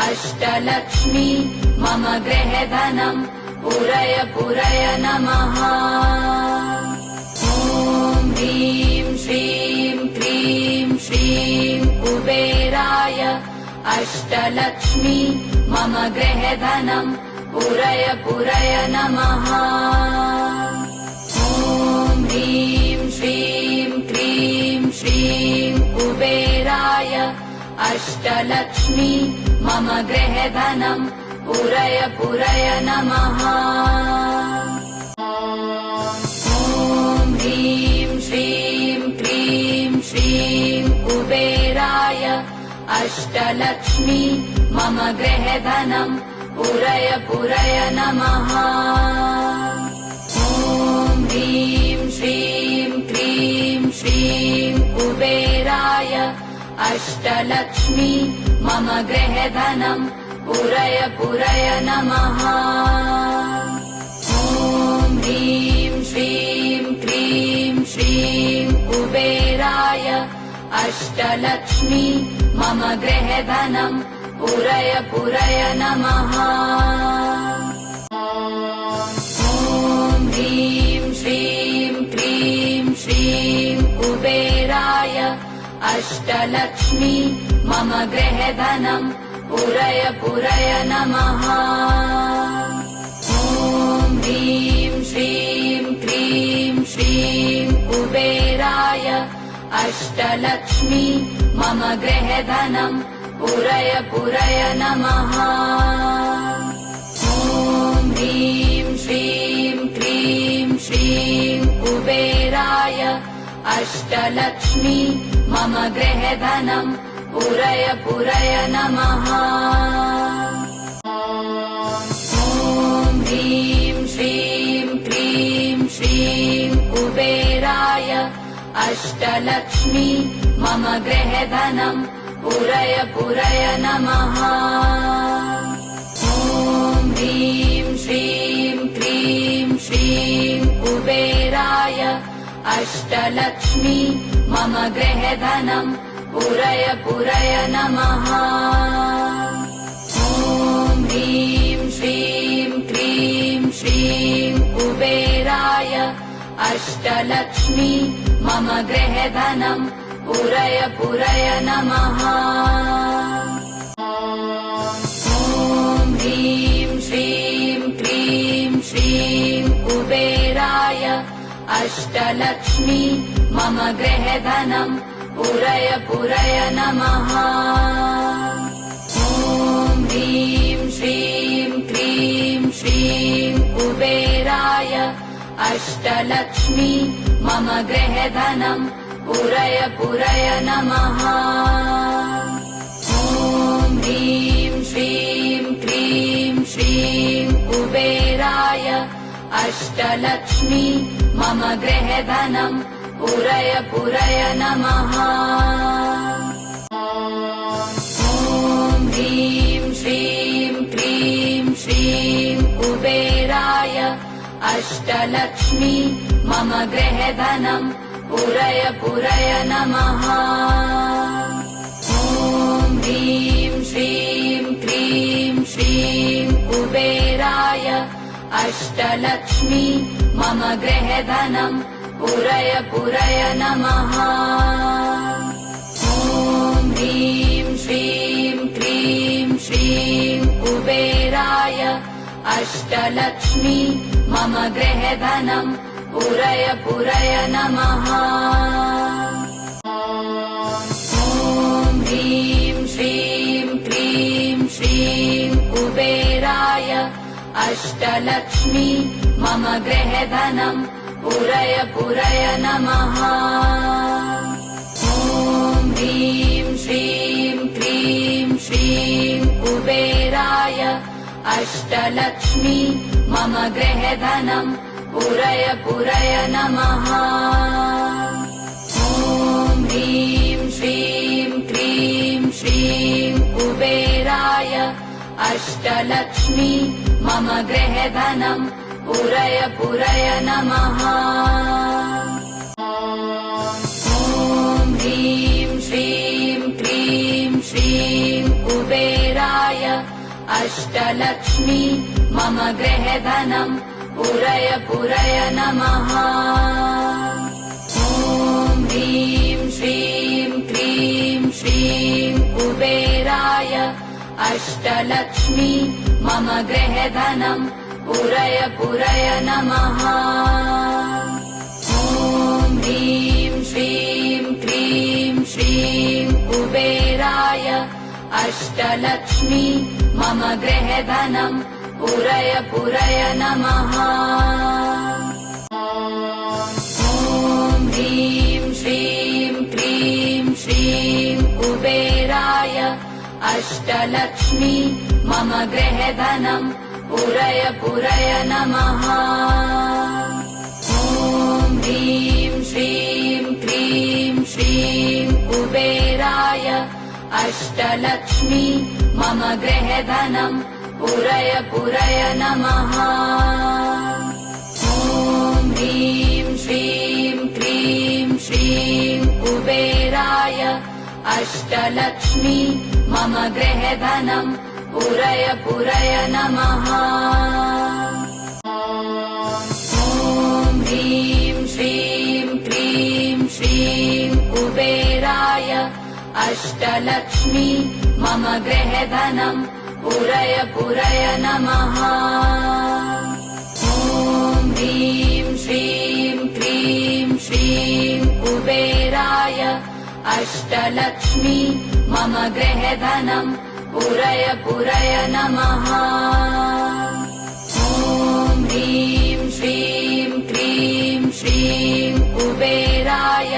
अष्टलक्ष्मी मम गृहे धनं पूरय पूरय नमः। ॐ ह्रीं श्रीं क्रीं श्रीं कुबेराय अष्टलक्ष्मी मम गृहे धनं पूरय पूरय नमः। ॐ ह्रीं श्रीं क्रीं श्रीं कुबेराय अष्टलक्ष्मी मम गृहे धनं पूरय पूरय नमः। ॐ ह्रीं श्रीं क्रीं श्रीं कुबेराय अष्टलक्ष्मी मम गृहे धनं पूरय पूरय नमः। ॐ ह्रीं श्रीं क्रीं श्रीं कुबेराय अष्टलक्ष्मी मम गृहे धनं पूरय पूरय नमः। ॐ ह्रीं श्रीं क्रीं श्रीं कुबेराय अष्टलक्ष्मी मम गृहे धनं पूरय पूरय नमः। ॐ ह्रीं श्रीं क्रीं श्रीं कुबेराय अष्टलक्ष्मी मम गृहे धनं पूरय पूरय नमः। ॐ ह्रीं श्रीं क्रीं श्रीं कुबेराय अष्टलक्ष्मी मम गृहे धनं पूरय पूरय नमः। ॐ ह्रीं श्रीं क्रीं श्रीं कुबेराय अष्टलक्ष्मी मम गृहे धनं पूरय पूरय नमः। ॐ ह्रीं श्रीं क्रीं श्रीं कुबेराय अष्टलक्ष्मी मम गृहे धनं पूरय पूरय नमः। ॐ ह्रीं श्रीं क्रीं श्रीं कुबेराय अष्टलक्ष्मी मम गृहे धनं पूरय पूरय नमः। ॐ ह्रीं श्रीं क्रीं श्रीं कुबेराय अष्टलक्ष्मी मम गृहे धनं पूरय पूरय नमः। ॐ ह्रीं श्रीं क्रीं श्रीं कुबेराय अष्टलक्ष्मी मम गृहे धनं पूरय पूरय नमः। ॐ ह्रीं श्रीं क्रीं श्रीं कुबेराय अष्टलक्ष्मी मम गृहे धनं पूरय पूरय नमः। ॐ ह्रीं श्रीं क्रीं श्रीं कुबेराय अष्टलक्ष्मी मम गृहे धनं पूरय पूरय नमः। ॐ ह्रीं श्रीं क्रीं श्रीं कुबेराय अष्टलक्ष्मी मम गृहे धनं पूरय पूरय नमः। ॐ ह्रीं श्रीं क्रीं श्रीं कुबेराय अष्टलक्ष्मी मम गृहे धनं पूरय पूरय नमः। ॐ ह्रीं श्रीं क्रीं श्रीं कुबेराय अष्टलक्ष्मी मम गृहे धनं पूरय पूरय नमः। ॐ ह्रीं श्रीं क्रीं श्रीं कुबेराय अष्टलक्ष्मी मम गृहे धनं पूरय पूरय नमः। ॐ ह्रीं श्रीं क्रीं श्रीं कुबेराय अष्टलक्ष्मी मम गृहे धनं पूरय पूरय नमः। ॐ ह्रीं श्रीं क्रीं श्रीं कुबेराय अष्टलक्ष्मी मम गृहे धनं पूरय पूरय नमः। ॐ ह्रीं श्रीं क्रीं श्रीं कुबेराय अष्टलक्ष्मी मम गृहे धनम् पूरय पूरय नमः। ॐ ह्रीं श्रीं क्रीं श्रीं कुबेराय अष्टलक्ष्मी मम गृहे धनम् पूरय पूरय नमः। ॐ ह्रीं श्रीं क्रीं श्रीं कुबेराय अष्टलक्ष्मी मम गृहे धनम् पूरय पूरय नमः। ॐ ह्रीं श्रीं क्रीं श्रीं कुबेराय अष्टलक्ष्मी मम गृहे धनम् पूरय पूरय नमः। ॐ ह्रीं श्रीं क्रीं श्रीं कुबेराय अष्टलक्ष्मी मम गृहे धनम् पूरय पूरय नमः। ॐ ह्रीं श्रीं क्रीं श्रीं कुबेराय अष्टलक्ष्मी मम गृहे धनम् पूरय पूरय नमः। ॐ ह्रीं श्रीं क्रीं श्रीं कुबेराय अष्टलक्ष्मी मम गृहे धनम् पूरय पूरय नमः। ॐ ह्रीं श्रीं क्रीं श्रीं कुबेराय अष्टलक्ष्मी मम गृहे धनम् पूरय पूरय नमः। ॐ ह्रीं श्रीं क्रीं श्रीं कुबेराय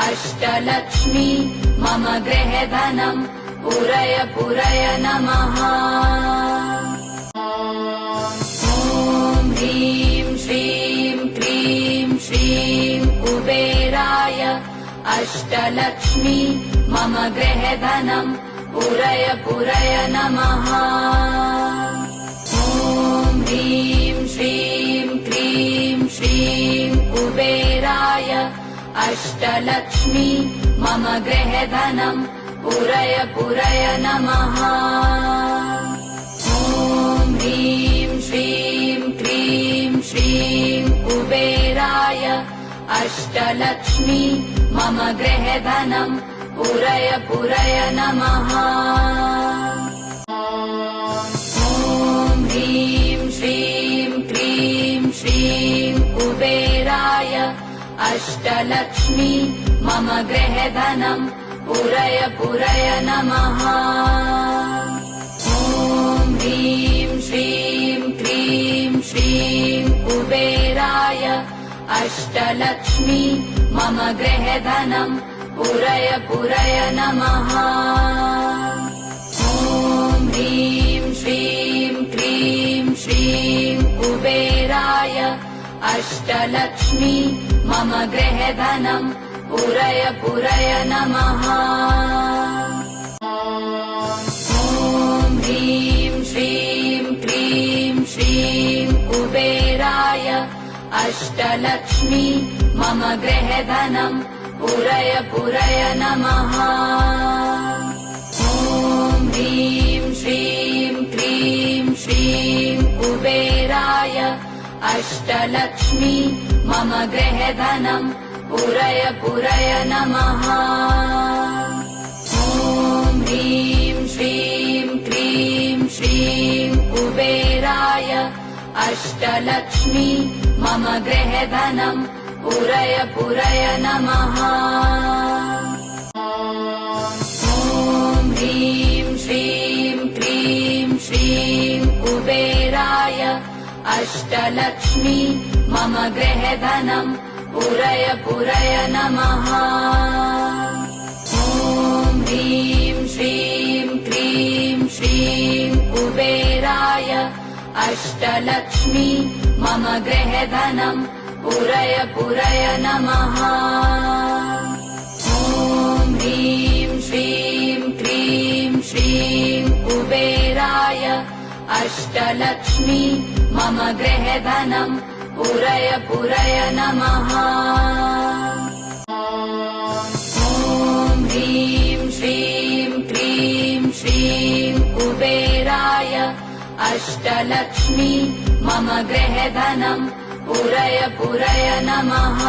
अष्टलक्ष्मी मम गृहे धनम् पूरय पूरय नमः। ॐ ह्रीं श्रीं क्रीं श्रीं कुबेराय अष्टलक्ष्मी मम गृहे धनम् पूरय पूरय नमः। ॐ ह्रीं श्रीं क्रीं श्रीं कुबेराय अष्टलक्ष्मी मम गृहे धनम् पूरय पूरय नमः। ॐ ह्रीं श्रीं क्रीं श्रीं कुबेराय अष्टलक्ष्मी मम गृहे धनम् पूरय पूरय नमः। ॐ ह्रीं श्रीं क्रीं श्रीं कुबेराय अष्टलक्ष्मी मम गृहे धनम् पूरय पूरय नमः। ॐ ह्रीं श्रीं क्रीं श्रीं कुबेराय अष्टलक्ष्मी मम गृहे धनम् पूरय पूरय नमः। ॐ ह्रीं श्रीं क्रीं श्रीं कुबेराय अष्टलक्ष्मी मम गृहे धनम् पूरय पूरय नमः। ॐ ह्रीं श्रीं क्रीं श्रीं कुबेराय अष्टलक्ष्मी मम गृहे धनम् पूरय पूरय नमः। ॐ ह्रीं श्रीं क्रीं श्रीं कुबेराय अष्टलक्ष्मी मम गृहे धनम् पूरय पूरय नमः। ॐ ह्रीं श्रीं क्रीं श्रीं कुबेराय अष्टलक्ष्मी मम गृहे धनम् पूरय पूरय नमः। ॐ ह्रीं श्रीं क्रीं श्रीं कुबेराय अष्टलक्ष्मी मम गृहे धनम् पूरय पूरय नमः। ॐ ह्रीं श्रीं क्रीं श्रीं कुबेराय अष्टलक्ष्मी मम गृहे धनम् पूरय पूरय नमः। ॐ ह्रीं श्रीं क्रीं श्रीं कुबेराय अष्टलक्ष्मी मम गृहे धनम् पूरय पूरय नमः। ॐ ह्रीं श्रीं क्रीं श्रीं कुबेराय अष्टलक्ष्मी मम गृहे धनम् पूरय पूरय नमः।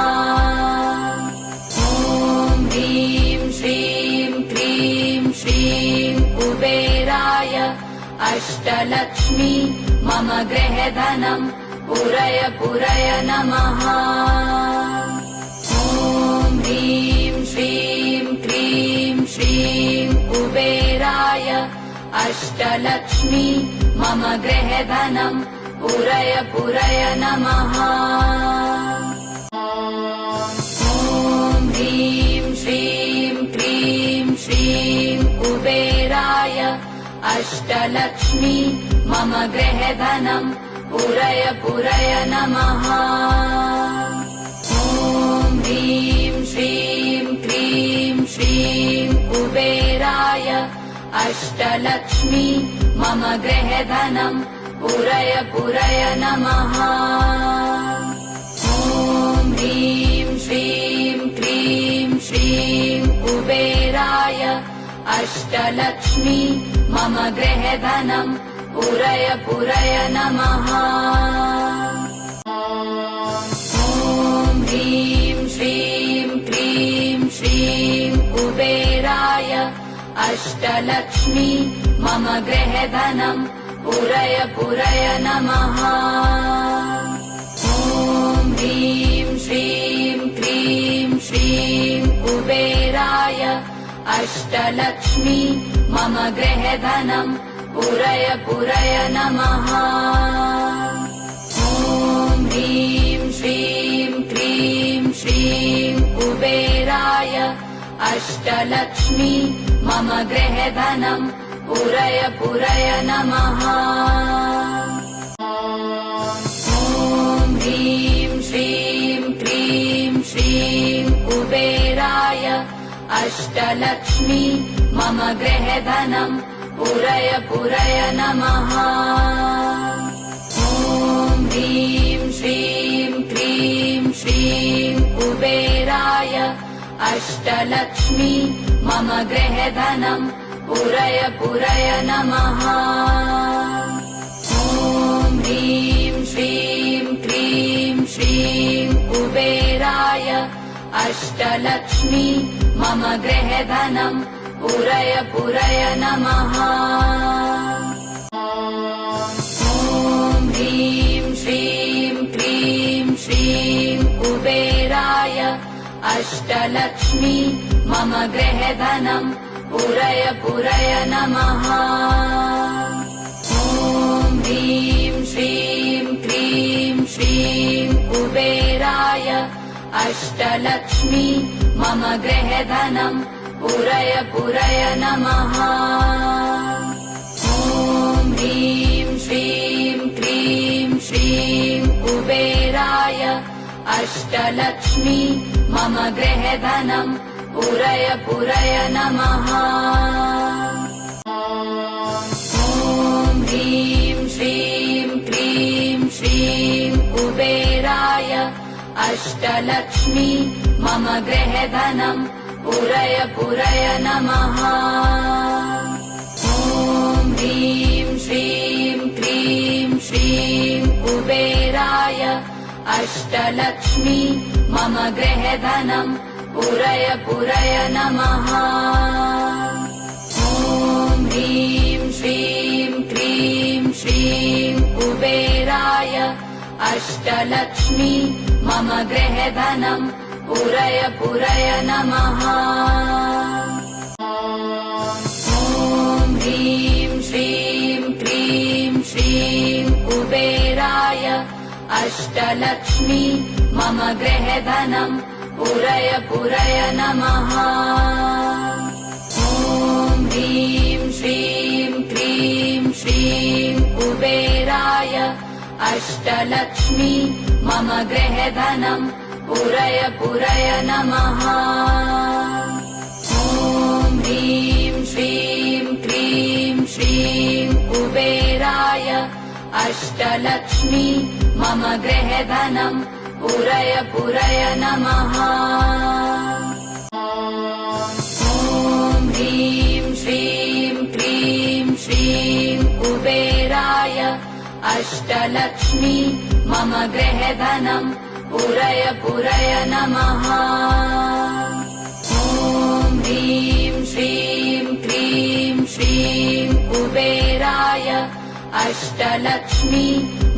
ॐ ह्रीं श्रीं क्रीं श्रीं कुबेराय अष्टलक्ष्मी मम गृहे धनम् पूरय पूरय नमः। ॐ ह्रीं श्रीं क्रीं श्रीं कुबेराय अष्टलक्ष्मी मम गृहे धनम् पूरय पूरय नमः। ॐ ह्रीं श्रीं क्रीं श्रीं कुबेराय अष्टलक्ष्मी मम गृहे धनम् पूरय पूरय नमः। ॐ ह्रीं श्रीं क्रीं श्रीं कुबेराय अष्टलक्ष्मी मम गृहे धनम् पूरय पूरय नमः। ॐ ह्रीं श्रीं क्रीं श्रीं कुबेराय अष्टलक्ष्मी मम गृहे धनम् पूरय पूरय नमः। ॐ ह्रीं श्रीं क्रीं श्रीं कुबेराय अष्टलक्ष्मी मम गृहे धनम् पूरय पूरय नमः। ॐ ह्रीं श्रीं क्रीं श्रीं कुबेराय अष्टलक्ष्मी मम गृहे धनम् पूरय पूरय नमः। ॐ ह्रीं श्रीं क्रीं श्रीं कुबेराय अष्टलक्ष्मी मम गृहे धनम् पूरय पूरय नमः। ॐ ह्रीं श्रीं क्रीं श्रीं कुबेराय अष्टलक्ष्मी मम गृहे धनम् पूरय पूरय नमः। ॐ ह्रीं श्रीं क्रीं श्रीं कुबेराय अष्टलक्ष्मी मम गृहे धनम् पूरय पूरय नमः। ॐ ह्रीं श्रीं क्रीं श्रीं कुबेराय अष्टलक्ष्मी मम गृहे धनम् पूरय पूरय नमः। ॐ ह्रीं श्रीं क्रीं श्रीं कुबेराय अष्टलक्ष्मी मम गृहे धनम् पूरय पूरय नमः। ॐ ह्रीं श्रीं क्रीं श्रीं कुबेराय अष्टलक्ष्मी मम गृहे धनम् पूरय पूरय नमः। ॐ ह्रीं श्रीं क्रीं श्रीं कुबेराय अष्टलक्ष्मी मम गृहे धनम् पूरय पूरय नमः। ॐ ह्रीं श्रीं क्रीं श्रीं कुबेराय अष्टलक्ष्मी मम गृहे धनम् पूरय पूरय नमः। ॐ ह्रीं श्रीं क्रीं श्रीं कुबेराय अष्टलक्ष्मी मम गृहे धनम् पूरय पूरय नमः। ॐ ह्रीं श्रीं क्रीं श्रीं कुबेराय अष्टलक्ष्मी मम गृहे धनम् पूरय पूरय नमः। ॐ ह्रीं श्रीं क्रीं श्रीं कुबेराय अष्टलक्ष्मी मम गृहे धनम् पूरय पूरय नमः। ॐ ह्रीं श्रीं क्रीं श्रीं कुबेराय अष्टलक्ष्मी मम गृहे धनम् पूरय पूरय नमः। ॐ ह्रीं श्रीं क्रीं श्रीं कुबेराय अष्टलक्ष्मी मम गृहे धनम् पूरय पूरय नमः। ॐ ह्रीं श्रीं क्रीं श्रीं कुबेराय अष्टलक्ष्मी मम गृहे धनम् पूरय पूरय नमः। ॐ ह्रीं श्रीं क्रीं श्रीं कुबेराय अष्टलक्ष्मी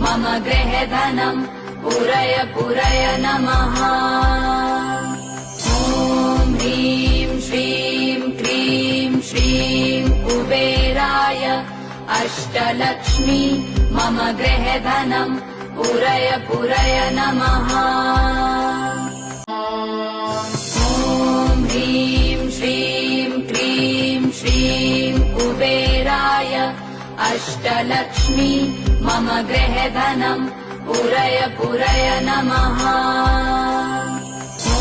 मम गृहे धनम् पूरय पूरय नमः। ॐ ह्रीं श्रीं क्रीं श्रीं कुबेराय अष्टलक्ष्मी मम गृहे धनम् पूरय पूरय नमः। ॐ ह्रीं श्रीं क्रीं श्रीं कुबेराय अष्टलक्ष्मी मम गृहे धनम् पूरय पूरय नमः। ॐ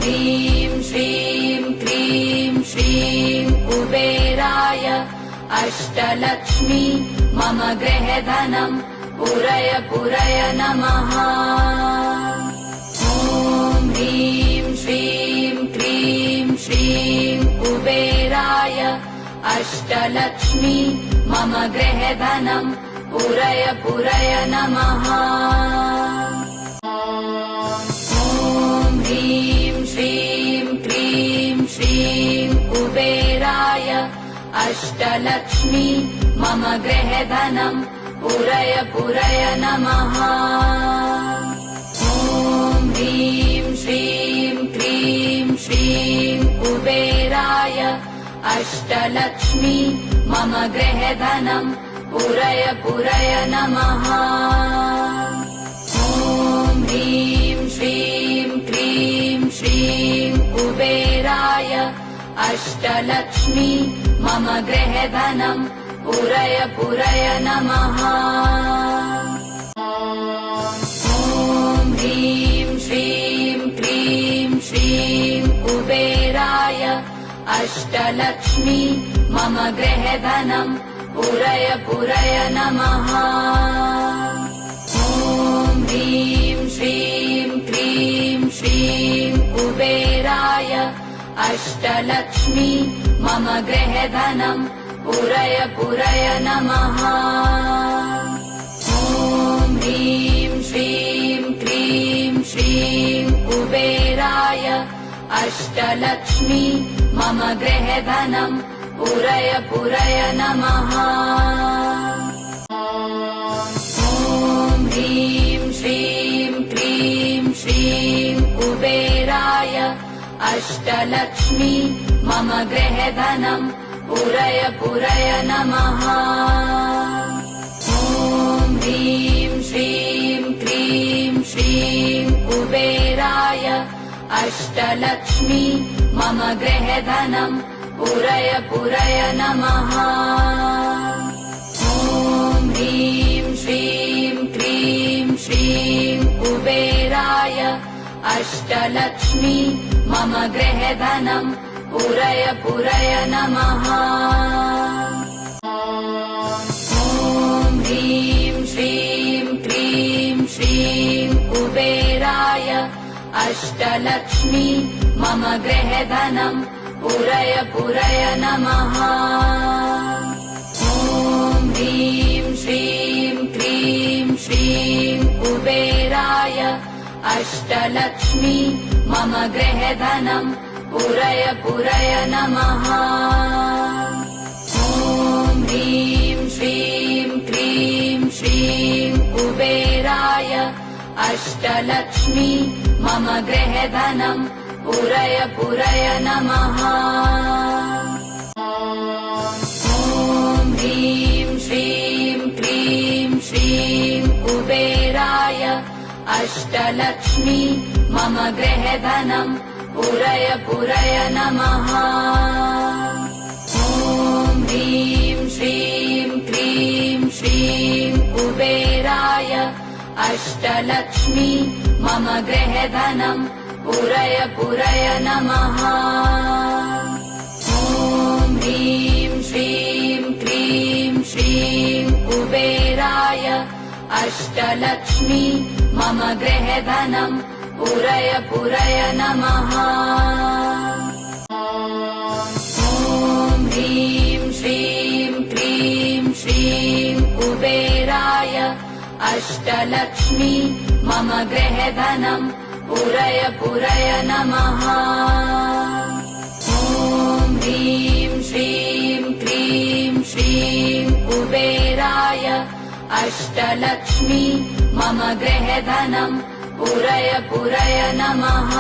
ह्रीं श्रीं क्रीं श्रीं कुबेराय अष्टलक्ष्मी मम गृहे धनम् पूरय पूरय नमः। ॐ ह्रीं श्रीं क्रीं श्रीं कुबेराय अष्टलक्ष्मी मम गृहे धनम् पूरय पूरय नमः। ॐ ह्रीं श्रीं क्रीं श्रीं कुबेराय अष्टलक्ष्मी मम गृहे धनम् पूरय पूरय नमः। ॐ ह्रीं श्रीं क्रीं श्रीं कुबेराय अष्टलक्ष्मी मम गृहे धनम् पूरय पूरय नमः। ॐ ह्रीं श्रीं क्रीं श्रीं कुबेराय अष्टलक्ष्मी मम गृहे धनम् पूरय पूरय नमः। ॐ ह्रीं श्रीं क्रीं श्रीं कुबेराय अष्टलक्ष्मी मम गृहे धनम् पूरय पूरय नमः। ॐ ह्रीं श्रीं क्रीं श्रीं कुबेराय अष्टलक्ष्मी मम गृहे धनम् पूरय पूरय नमः। ॐ ह्रीं श्रीं क्रीं श्रीं कुबेराय अष्टलक्ष्मी मम गृहे धनम् पूरय पूरय नमः। ॐ ह्रीं श्रीं क्रीं श्रीं कुबेराय अष्टलक्ष्मी मम गृहे धनम् पूरय पूरय नमः। ॐ ह्रीं श्रीं क्रीं श्रीं कुबेराय अष्टलक्ष्मी मम गृहे धनम् पूरय पूरय नमः। ॐ ह्रीं श्रीं क्रीं श्रीं कुबेराय अष्टलक्ष्मी मम गृहे धनम् पूरय पूरय नमः। ॐ ह्रीं श्रीं क्रीं श्रीं कुबेराय अष्टलक्ष्मी मम गृहे धनम् पूरय पूरय नमः। ॐ ह्रीं श्रीं क्रीं श्रीं कुबेराय अष्टलक्ष्मी मम गृहे धनम् पूरय पूरय नमः। ॐ ह्रीं श्रीं क्रीं श्रीं कुबेराय अष्टलक्ष्मी मम गृहे धनम् पूरय पूरय नमः। ॐ ह्रीं श्रीं क्रीं श्रीं कुबेराय अष्टलक्ष्मी मम गृहे धनम् पूरय पूरय नमः। ॐ ह्रीं श्रीं क्रीं श्रीं कुबेराय अष्टलक्ष्मी मम गृहे धनम् पूरय पूरय नमः। ॐ ह्रीं श्रीं क्रीं श्रीं कुबेराय अष्टलक्ष्मी मम गृहे धनम् पूरय पूरय नमः। ॐ ह्रीं श्रीं क्रीं श्रीं कुबेराय अष्टलक्ष्मी मम गृहे धनम् पूरय पूरय नमः। ॐ ह्रीं श्रीं क्रीं श्रीं कुबेराय अष्टलक्ष्मी मम गृहे धनम् पूरय पूरय नमः।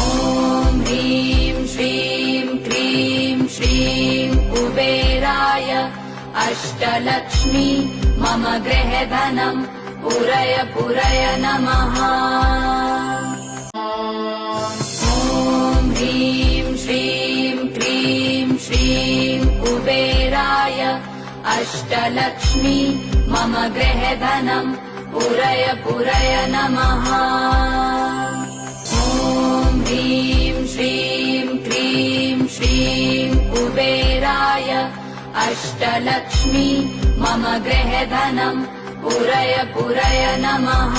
ॐ ह्रीं श्रीं क्रीं श्रीं कुबेराय अष्टलक्ष्मी मम गृहे धनम् पूरय पूरय नमः। ॐ ह्रीं श्रीं क्रीं श्रीं कुबेराय अष्टलक्ष्मी मम गृहे धनम् पूरय पूरय नमः। ॐ ह्रीं श्रीं क्रीं श्रीं कुबेराय अष्टलक्ष्मी मम गृहे धनम् पूरय पूरय नमः।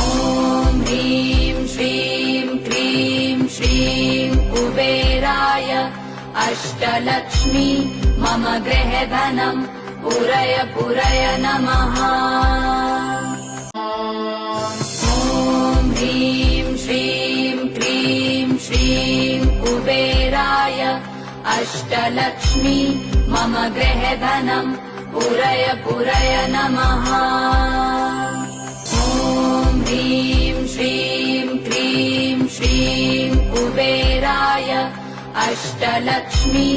ॐ ह्रीं श्रीं क्रीं श्रीं कुबेराय अष्टलक्ष्मी मम गृहे धनम् पूरय पूरय नमः। ॐ ह्रीं श्रीं क्रीं श्रीं कुबेराय अष्टलक्ष्मी मम गृहे धनम् पूरय पूरय नमः। ॐ ह्रीं श्रीं क्रीं श्रीं कुबेराय अष्टलक्ष्मी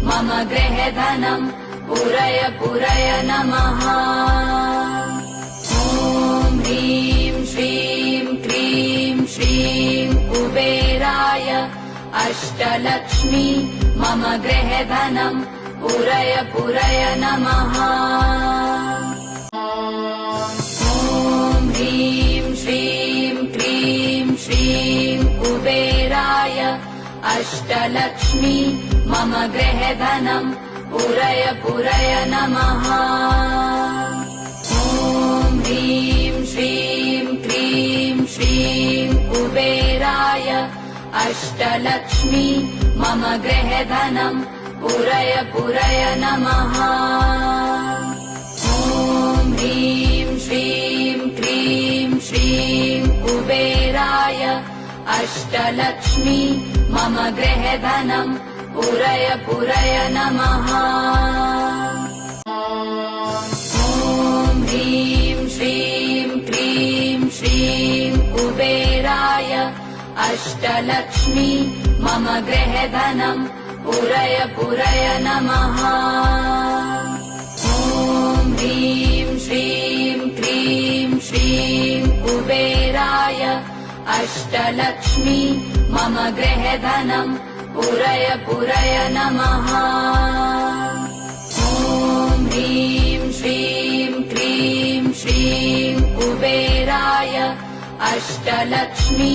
मम गृहे धनम् पूरय पूरय नमः। ॐ ह्रीं श्रीं क्रीं श्रीं कुबेराय अष्टलक्ष्मी मम गृहे धनम् पूरय पूरय नमः। ॐ ह्रीं श्रीं क्रीं श्रीं कुबेराय अष्टलक्ष्मी मम गृहे धनम् पूरय पूरय नमः। ॐ ह्रीं श्रीं क्रीं श्रीं कुबेराय अष्टलक्ष्मी मम गृहे धनम् पूरय पूरय नमः। ॐ ह्रीं श्रीं क्रीं श्रीं कुबेराय अष्टलक्ष्मी मम गृहे धनम् पूरय पूरय नमः। ॐ ह्रीं श्रीं क्रीं श्रीं कुबेराय अष्टलक्ष्मी मम गृहे धनम् पूरय पूरय नमः। ॐ ह्रीं श्रीं क्रीं श्रीं कुबेराय अष्टलक्ष्मी मम गृहे धनम् पूरय पूरय नमः। ॐ ह्रीं श्रीं क्रीं श्रीं कुबेराय अष्टलक्ष्मी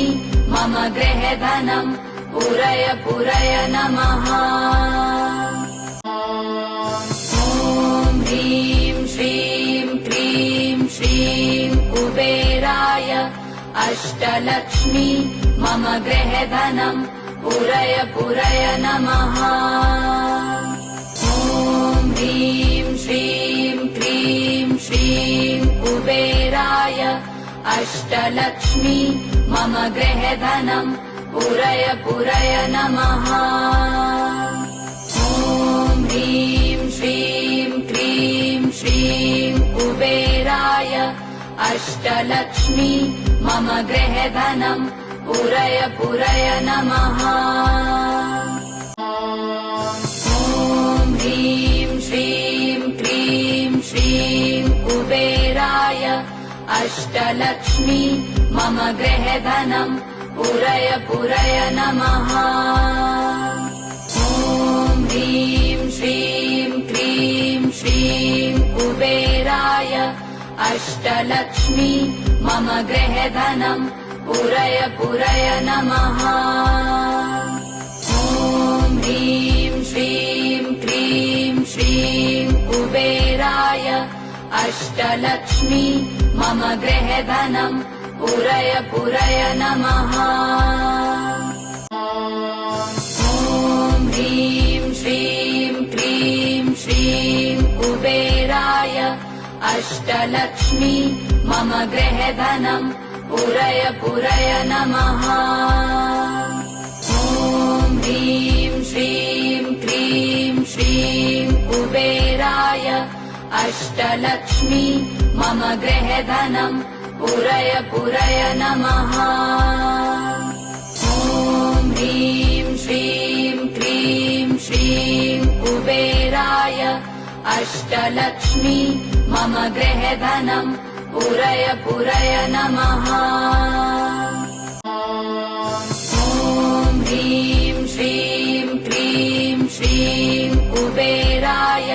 मम गृहे धनम् पूरय पूरय नमः। ॐ ह्रीं श्रीं क्रीं श्रीं कुबेराय अष्टलक्ष्मी मम गृहे धनम् पूरय पूरय नमः। ॐ ह्रीं श्रीं क्रीं श्रीं कुबेराय अष्टलक्ष्मी मम गृहे धनम् पूरय पूरय नमः। ॐ ह्रीं श्रीं क्रीं श्रीं कुबेराय अष्टलक्ष्मी मम गृहे धनम् पूरय पूरय नमः। ॐ ह्रीं श्रीं क्रीं श्रीं कुबेराय अष्टलक्ष्मी मम गृहे धनम् पूरय पूरय नमः। ॐ ह्रीं श्रीं क्रीं श्रीं कुबेराय अष्टलक्ष्मी मम गृहे धनम् पूरय पूरय नमः। ॐ ह्रीं श्रीं क्रीं श्रीं कुबेराय अष्टलक्ष्मी मम गृहे धनम् पूरय पूरय नमः। ॐ ह्रीं श्रीं क्रीं श्रीं कुबेराय अष्टलक्ष्मी मम गृहे धनम् पूरय पूरय नमः। ॐ ह्रीं श्रीं क्रीं श्रीं कुबेराय अष्टलक्ष्मी मम गृहे धनम् पूरय पूरय नमः। ॐ ह्रीं श्रीं क्रीं श्रीं कुबेराय अष्टलक्ष्मी मम गृहे धनम् पूरय पूरय नमः। ॐ ह्रीं श्रीं क्रीं श्रीं कुबेराय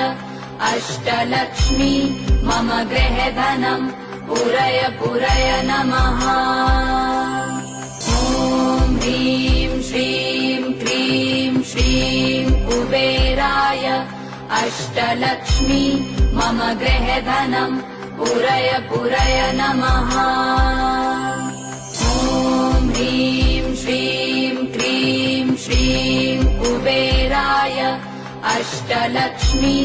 अष्टलक्ष्मी मम गृहे धनम् पूरय पूरय नमः। ॐ ह्रीं श्रीं क्रीं श्रीं कुबेराय अष्टलक्ष्मी मम गृहे धनम् पूरय पूरय नमः। ॐ ह्रीं श्रीं क्रीं श्रीं कुबेराय अष्टलक्ष्मी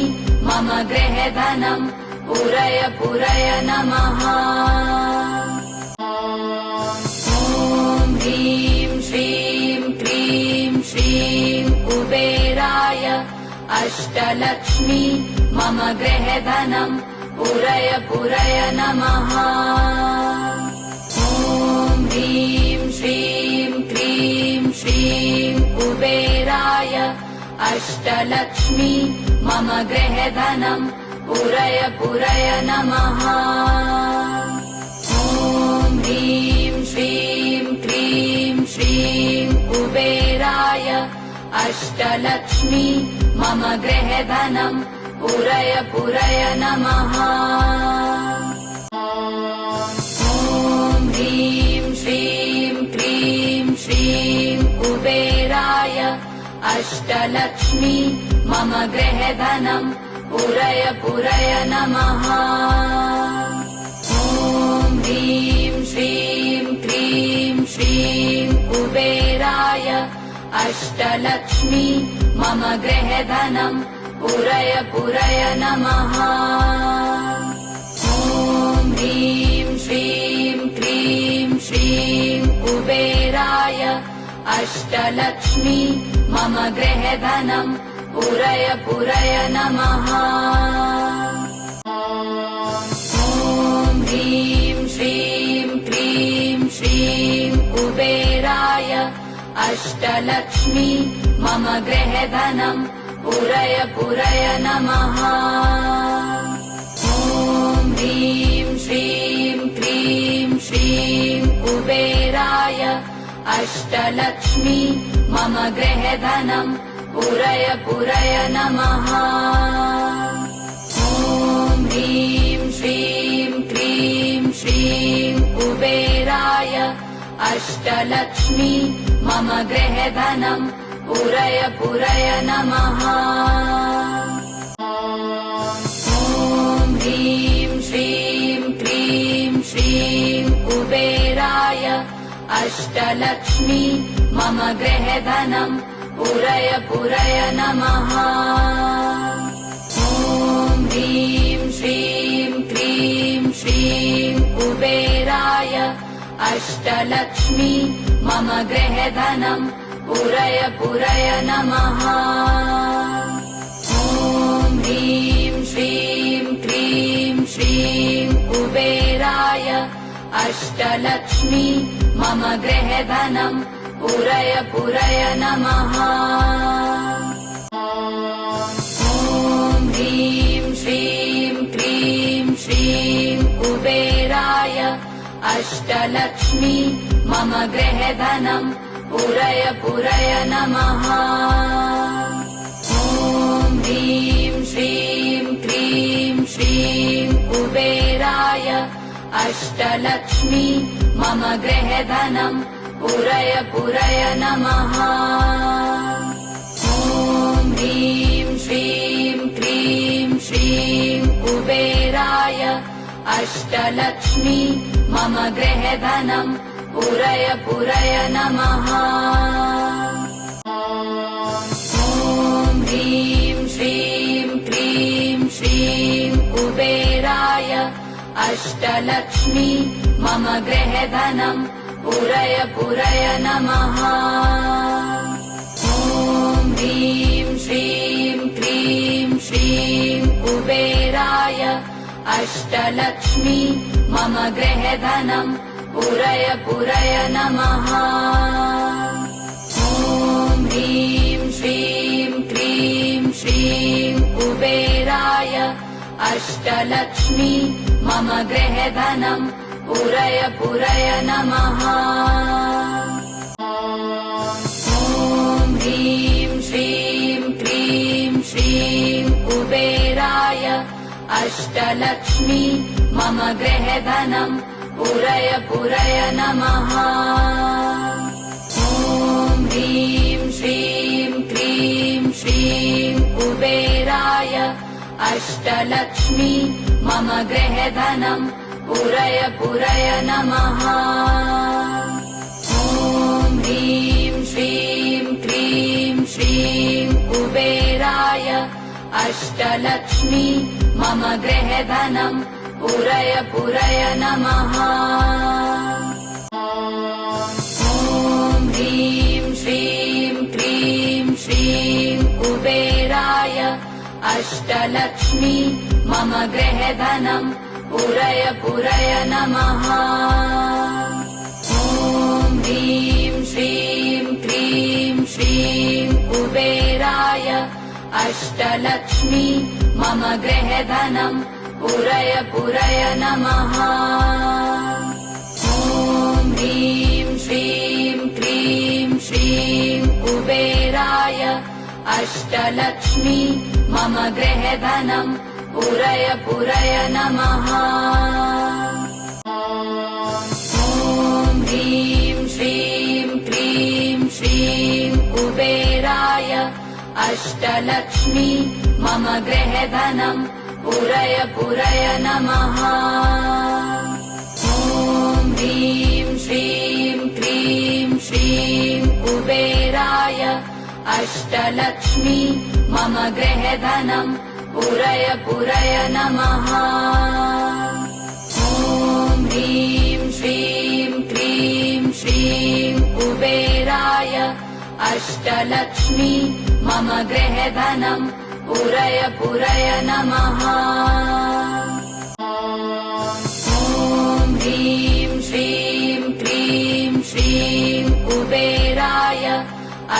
मम गृहे धनम् पूरय पूरय नमः। ॐ ह्रीं श्रीं क्रीं श्रीं कुबेराय अष्टलक्ष्मी मम गृहे धनम् पूरय पूरय नमः। ॐ ह्रीं श्रीं क्रीं श्रीं कुबेराय अष्टलक्ष्मी मम गृहे धनम् पूरय पूरय नमः। ॐ ह्रीं श्रीं क्रीं श्रीं कुबेराय अष्टलक्ष्मी मम गृहे धनम् पूरय पूरय नमः। ॐ ह्रीं श्रीं क्रीं श्रीं कुबेराय अष्टलक्ष्मी मम गृहे धनम् पूरय पूरय नमः। ॐ ह्रीं श्रीं क्रीं श्रीं कुबेराय अष्टलक्ष्मी मम गृहे धनम् पूरय पूरय नमः। ॐ ह्रीं श्रीं क्रीं श्रीं कुबेराय अष्टलक्ष्मी मम गृहे धनम् पूरय पूरय नमः। ॐ ह्रीं श्रीं क्रीं श्रीं कुबेराय अष्टलक्ष्मी मम गृहे धनम् पूरय पूरय नमः। ॐ ह्रीं श्रीं क्रीं श्रीं कुबेराय अष्टलक्ष्मी मम गृहे धनम् पूरय पूरय नमः। ॐ ह्रीं श्रीं क्रीं श्रीं कुबेराय अष्टलक्ष्मी मम गृहे धनम् पूरय पूरय नमः। ॐ ह्रीं श्रीं क्रीं श्रीं कुबेराय अष्टलक्ष्मी मम गृहे धनम् पूरय पूरय नमः। ॐ ह्रीं श्रीं क्रीं श्रीं कुबेराय अष्टलक्ष्मी मम गृहे धनम् पूरय पूरय नमः। ॐ ह्रीं श्रीं क्रीं श्रीं कुबेराय अष्टलक्ष्मी मम गृहे धनम् पूरय पूरय नमः। ॐ ह्रीं श्रीं क्रीं श्रीं कुबेराय अष्टलक्ष्मी मम गृहे धनम् पूरय पूरय नमः। ॐ ह्रीं श्रीं क्रीं श्रीं कुबेराय अष्टलक्ष्मी मम गृहे धनम् पूरय पूरय नमः। ॐ ह्रीं श्रीं क्रीं श्रीं कुबेराय अष्टलक्ष्मी मम गृहे धनम् पूरय पूरय नमः। ॐ ह्रीं श्रीं क्रीं श्रीं कुबेराय अष्टलक्ष्मी मम गृहे धनम् पूरय पूरय नमः। ॐ ह्रीं श्रीं क्रीं श्रीं कुबेराय अष्टलक्ष्मी मम गृहे धनम् पूरय पूरय नमः। ॐ ह्रीं श्रीं क्रीं श्रीं कुबेराय अष्टलक्ष्मी मम गृहे धनम् पूरय पूरय नमः। ॐ ह्रीं श्रीं क्रीं श्रीं कुबेराय अष्टलक्ष्मी मम गृहे धनम् पूरय पूरय नमः। ॐ ह्रीं श्रीं क्रीं श्रीं कुबेराय अष्टलक्ष्मी मम गृहे धनम् पूरय पूरय नमः। ॐ ह्रीं श्रीं क्रीं श्रीं कुबेराय अष्टलक्ष्मी मम गृहे धनम् पूरय पूरय नमः। ॐ ह्रीं श्रीं क्रीं श्रीं कुबेराय अष्टलक्ष्मी मम गृहे धनम् पूरय पूरय नमः। ॐ ह्रीं श्रीं क्रीं श्रीं कुबेराय अष्टलक्ष्मी मम गृहे धनम् पूरय पूरय नमः। ॐ ह्रीं श्रीं क्रीं श्रीं कुबेराय अष्टलक्ष्मी मम गृहे धनम् पूरय पूरय नमः। ॐ ह्रीं श्रीं क्रीं श्रीं कुबेराय अष्टलक्ष्मी मम गृहे धनम् पूरय पूरय नमः। ॐ ह्रीं श्रीं क्रीं श्रीं कुबेराय अष्टलक्ष्मी मम गृहे धनम् पूरय पूरय नमः। ॐ ह्रीं श्रीं क्रीं श्रीं कुबेराय अष्टलक्ष्मी मम गृहे धनम् पूरय पूरय नमः। ॐ ह्रीं श्रीं क्रीं श्रीं कुबेराय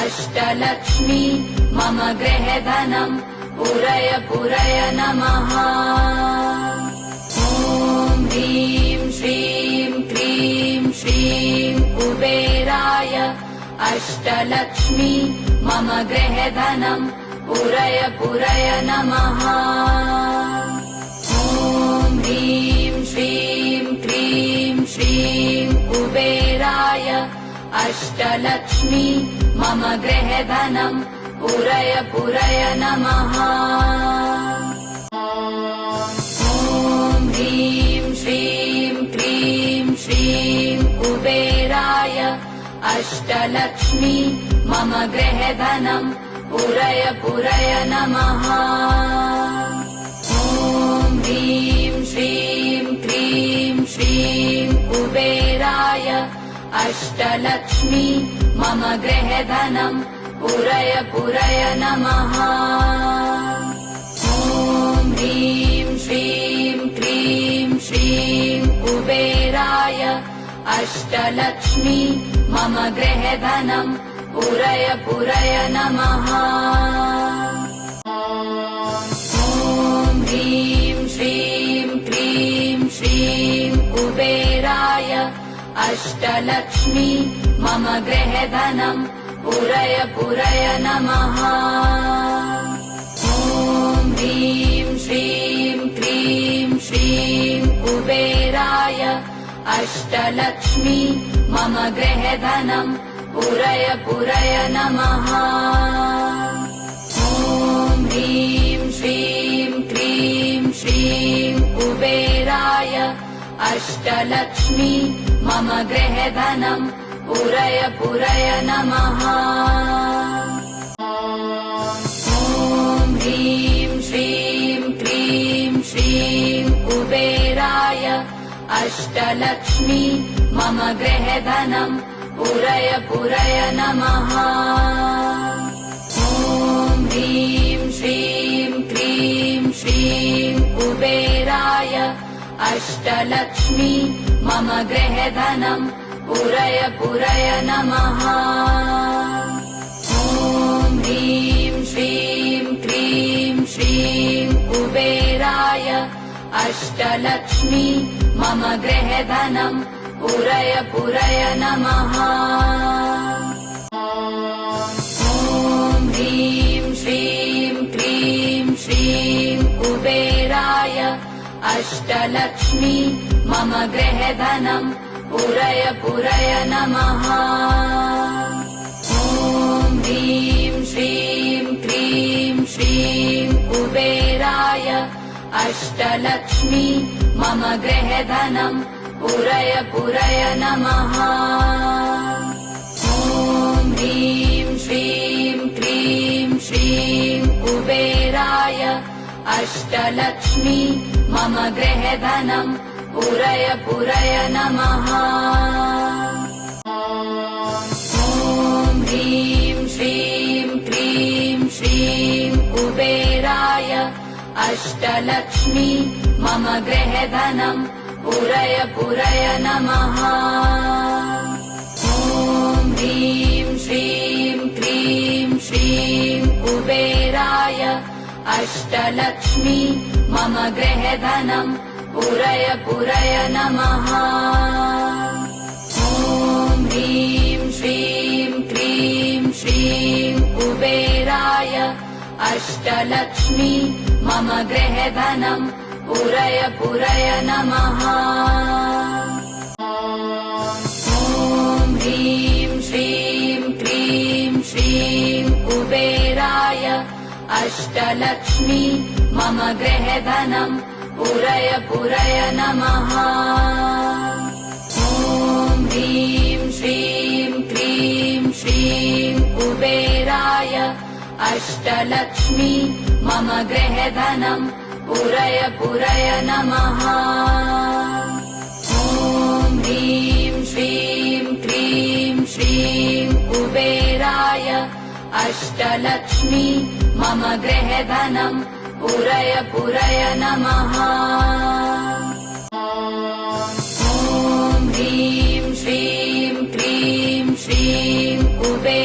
अष्टलक्ष्मी मम गृहे धनम् पूरय पूरय नमः। ॐ ह्रीं श्रीं क्रीं श्रीं कुबेराय अष्टलक्ष्मी मम गृहे धनम् पूरय पूरय नमः। ॐ ह्रीं श्रीं क्रीं श्रीं कुबेराय अष्टलक्ष्मी मम गृहे धनम् पूरय पूरय नमः। ॐ ह्रीं श्रीं क्रीं श्रीं कुबेराय अष्टलक्ष्मी मम गृहे धनम् पूरय पूरय नमः। ॐ ह्रीं श्रीं क्रीं श्रीं कुबेराय अष्टलक्ष्मी मम गृहे धनम् पूरय पूरय नमः। ॐ ह्रीं श्रीं क्रीं श्रीं कुबेराय अष्टलक्ष्मी मम गृहे धनम् पूरय पूरय नमः। ॐ ह्रीं श्रीं क्रीं श्रीं कुबेराय अष्टलक्ष्मी मम गृहे धनम् पूरय पूरय नमः। ॐ ह्रीं श्रीं क्रीं श्रीं कुबेराय अष्टलक्ष्मी मम गृहे धनम् पूरय पूरय नमः। ॐ ह्रीं श्रीं क्रीं श्रीं कुबेराय अष्टलक्ष्मी मम गृहे धनम् पूरय पूरय नमः। ॐ ह्रीं श्रीं क्रीं श्रीं कुबेराय अष्टलक्ष्मी मम गृहे धनम् पूरय पूरय नमः। ॐ ह्रीं श्रीं क्रीं श्रीं कुबेराय अष्टलक्ष्मी मम गृहे धनम् पूरय पूरय नमः। ॐ ह्रीं श्रीं क्रीं श्रीं कुबेराय अष्टलक्ष्मी मम गृहे धनम् पूरय पूरय नमः। ॐ ह्रीं श्रीं क्रीं श्रीं कुबेराय अष्टलक्ष्मी मम गृहे धनम् पूरय पूरय नमः। ॐ ह्रीं श्रीं क्रीं श्रीं कुबेराय अष्टलक्ष्मी मम गृहे धनम् पूरय पूरय नमः। ॐ ह्रीं श्रीं क्रीं श्रीं कुबेराय अष्टलक्ष्मी मम गृहे धनम् पूरय पूरय नमः। ॐ ह्रीं श्रीं क्रीं श्रीं कुबेराय अष्टलक्ष्मी मम गृहे धनम् पूरय पूरय नमः। ॐ ह्रीं श्रीं क्रीं श्रीं कुबेराय अष्टलक्ष्मी मम गृहे धनम् पूरय पूरय नमः। ॐ ह्रीं श्रीं क्रीं श्रीं कुबेराय अष्टलक्ष्मी मम गृहे धनम् पूरय पूरय नमः। ॐ ह्रीं श्रीं क्रीं श्रीं कुबेराय अष्टलक्ष्मी मम गृहे धनम् पूरय पूरय नमः। ॐ ह्रीं श्रीं क्रीं श्रीं कुबेराय अष्टलक्ष्मी मम गृहे धनम् पूरय पूरय नमः। ॐ ह्रीं श्रीं क्रीं श्रीं कुबेराय अष्टलक्ष्मी मम गृहे धनम् पूरय पूरय नमः। ॐ ह्रीं श्रीं क्रीं श्रीं कुबेराय